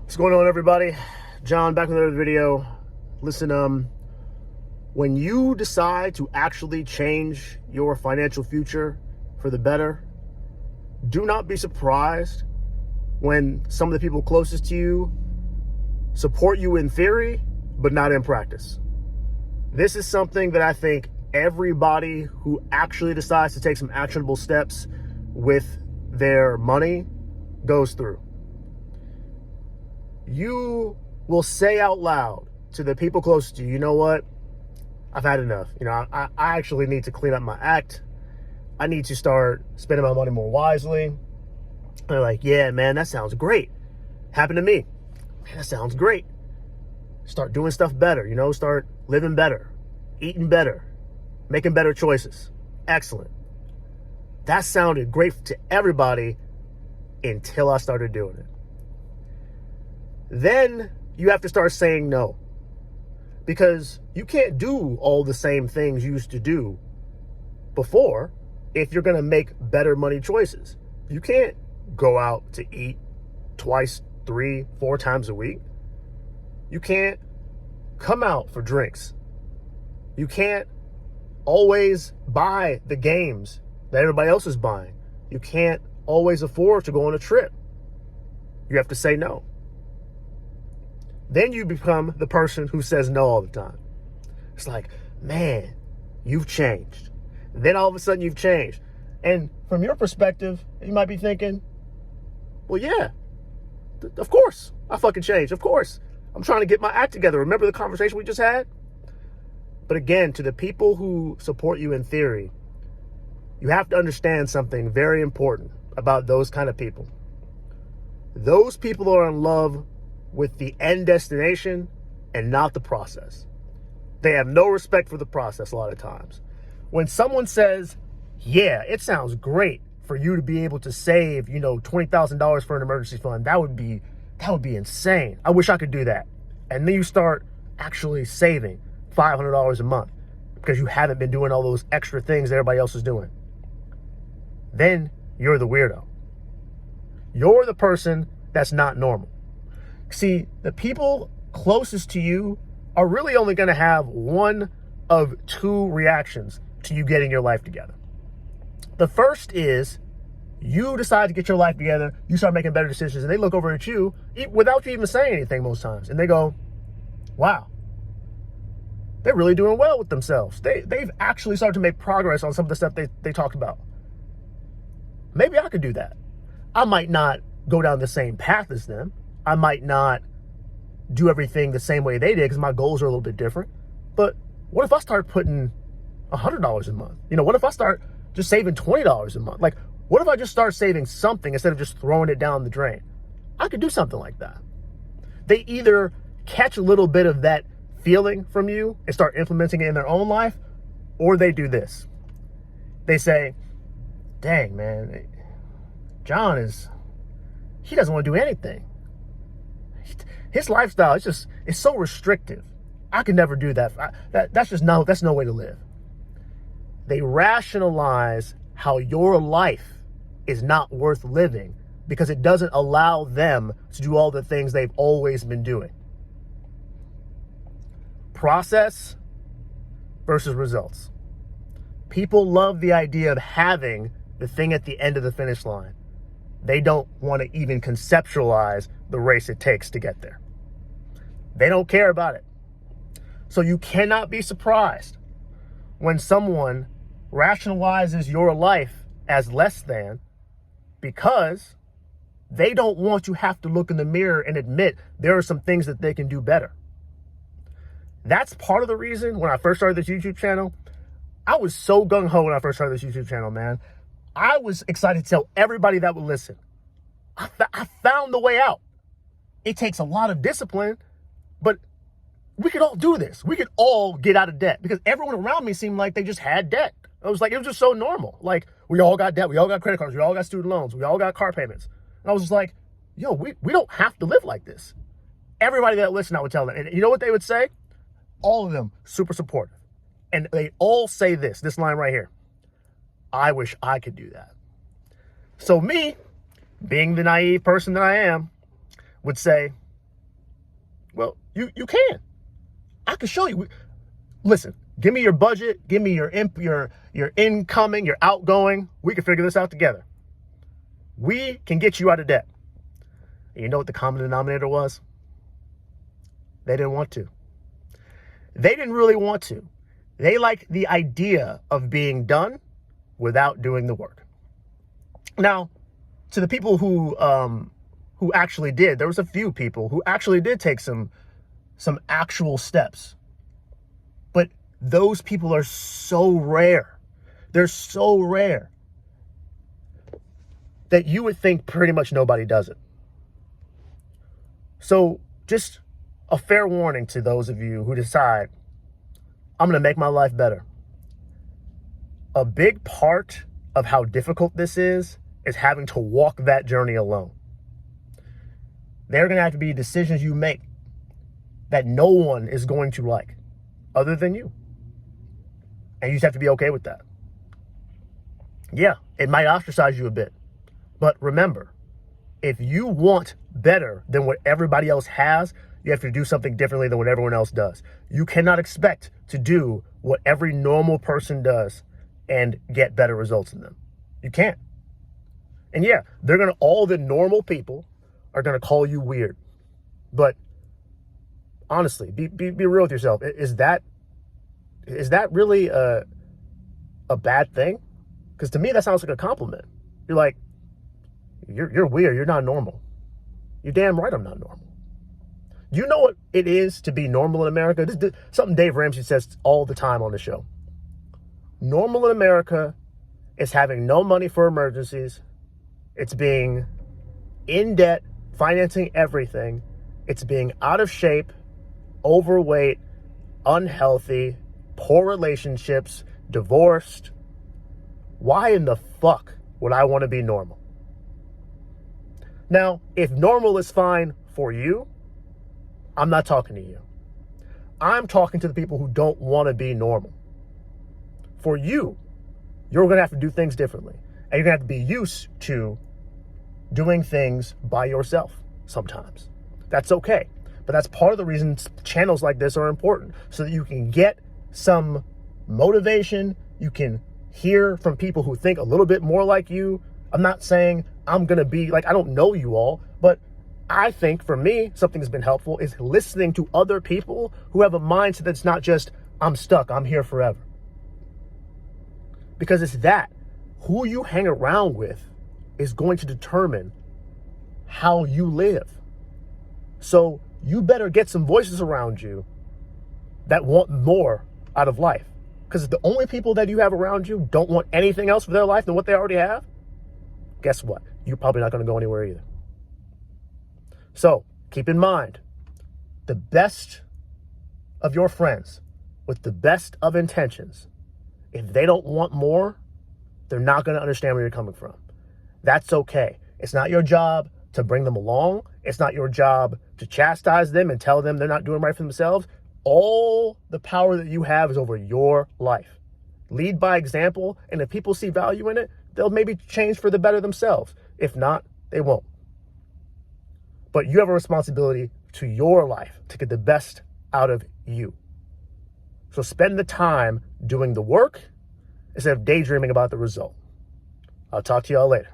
What's going on, everybody? John back with another video. Listen, when you decide to actually change your financial future for the better, do not be surprised when some of the people closest to you support you in theory, but not in practice. This is something that I think everybody who actually decides to take some actionable steps with their money goes through. You will say out loud to the people close to you, you know what? I've had enough. I actually need to clean up my act. I need to start spending my money more wisely. And they're like, yeah, man, that sounds great. Happened to me. Man, that sounds great. Start doing stuff better, start living better, eating better, making better choices. Excellent. That sounded great to everybody until I started doing it. Then you have to start saying no, because you can't do all the same things you used to do before if you're going to make better money choices. You can't go out to eat twice, 3, 4 times a week. You can't come out for drinks. You can't always buy the games that everybody else is buying. You can't always afford to go on a trip. You have to say no. Then you become the person who says no all the time. It's like, man, you've changed. Then all of a sudden you've changed. And from your perspective, you might be thinking, well, yeah, of course I fucking changed. Of course. I'm trying to get my act together. Remember the conversation we just had? But again, to the people who support you in theory, you have to understand something very important about those kind of people. Those people are in love with the end destination and not the process. They have no respect for the process a lot of times. When someone says, yeah, it sounds great for you to be able to save, $20,000 for an emergency fund, that would be insane. I wish I could do that. And then you start actually saving $500 a month because you haven't been doing all those extra things that everybody else is doing. Then you're the weirdo. You're the person that's not normal. See, the people closest to you are really only going to have one of 2 reactions to you getting your life together. The first is you decide to get your life together, you start making better decisions, and they look over at you without you even saying anything most times, and they go, wow, they're really doing well with themselves. They've actually started to make progress on some of the stuff they talked about. Maybe I could do that. I might not go down the same path as them. I might not do everything the same way they did because my goals are a little bit different. But what if I start putting $100 a month? What if I start just saving $20 a month? Like, what if I just start saving something instead of just throwing it down the drain? I could do something like that. They either catch a little bit of that feeling from you and start implementing it in their own life, or they do this. They say, dang, man, John he doesn't want to do anything. His lifestyle it's so restrictive. I could never do that. That's no way to live. They rationalize how your life is not worth living because it doesn't allow them to do all the things they've always been doing. Process versus results. People love the idea of having the thing at the end of the finish line. They don't want to even conceptualize the race it takes to get there. They don't care about it. So you cannot be surprised when someone rationalizes your life as less than because they don't want to have to look in the mirror and admit there are some things that they can do better. That's part of the reason when I first started this YouTube channel, I was so gung-ho when I first started this YouTube channel, man. I was excited to tell everybody that would listen. I found the way out. It takes a lot of discipline, but we could all do this. We could all get out of debt because everyone around me seemed like they just had debt. It was just so normal. Like, we all got debt. We all got credit cards. We all got student loans. We all got car payments. And I was just like, yo, we don't have to live like this. Everybody that listened, I would tell them. And you know what they would say? All of them super supportive. And they all say this line right here. I wish I could do that. So me, being the naive person that I am, would say, Well, you can. I can show you. Listen, give me your budget, give me your incoming, your outgoing. We can figure this out together. We can get you out of debt. And you know what the common denominator was? They didn't want to. They didn't really want to. They liked the idea of being done without doing the work. Now, to the people who actually did, there was a few people who actually did take some actual steps. But those people are so rare. They're so rare that you would think pretty much nobody does it. So just a fair warning to those of you who decide, I'm going to make my life better. A big part of how difficult this is having to walk that journey alone. There are going to have to be decisions you make that no one is going to like other than you. And you just have to be okay with that. Yeah, it might ostracize you a bit. But remember, if you want better than what everybody else has, you have to do something differently than what everyone else does. You cannot expect to do what every normal person does and get better results in them. You can't. And yeah, all the normal people are going to call you weird. But honestly, be real with yourself. Is that really a bad thing? Because to me, that sounds like a compliment. You're like, you're weird. You're not normal. You're damn right I'm not normal. Do you know what it is to be normal in America? This is something Dave Ramsey says all the time on the show. Normal in America is having no money for emergencies. It's being in debt, financing everything. It's being out of shape, overweight, unhealthy, poor relationships, divorced. Why in the fuck would I want to be normal? Now, if normal is fine for you, I'm not talking to you. I'm talking to the people who don't want to be normal. For you, you're going to have to do things differently. And you're going to have to be used to doing things by yourself sometimes. That's okay. But that's part of the reason channels like this are important, so that you can get some motivation. You can hear from people who think a little bit more like you. I'm not saying I'm going to be like, I don't know you all, but I think for me, something that's been helpful is listening to other people who have a mindset that's not just, I'm stuck, I'm here forever. Because it's that. Who you hang around with is going to determine how you live. So you better get some voices around you that want more out of life. Because if the only people that you have around you don't want anything else for their life than what they already have, guess what? You're probably not going to go anywhere either. So keep in mind, the best of your friends with the best of intentions, if they don't want more, they're not going to understand where you're coming from. That's okay. It's not your job to bring them along. It's not your job to chastise them and tell them they're not doing right for themselves. All the power that you have is over your life. Lead by example, and if people see value in it, they'll maybe change for the better themselves. If not, they won't. But you have a responsibility to your life to get the best out of you. So spend the time doing the work instead of daydreaming about the result. I'll talk to y'all later.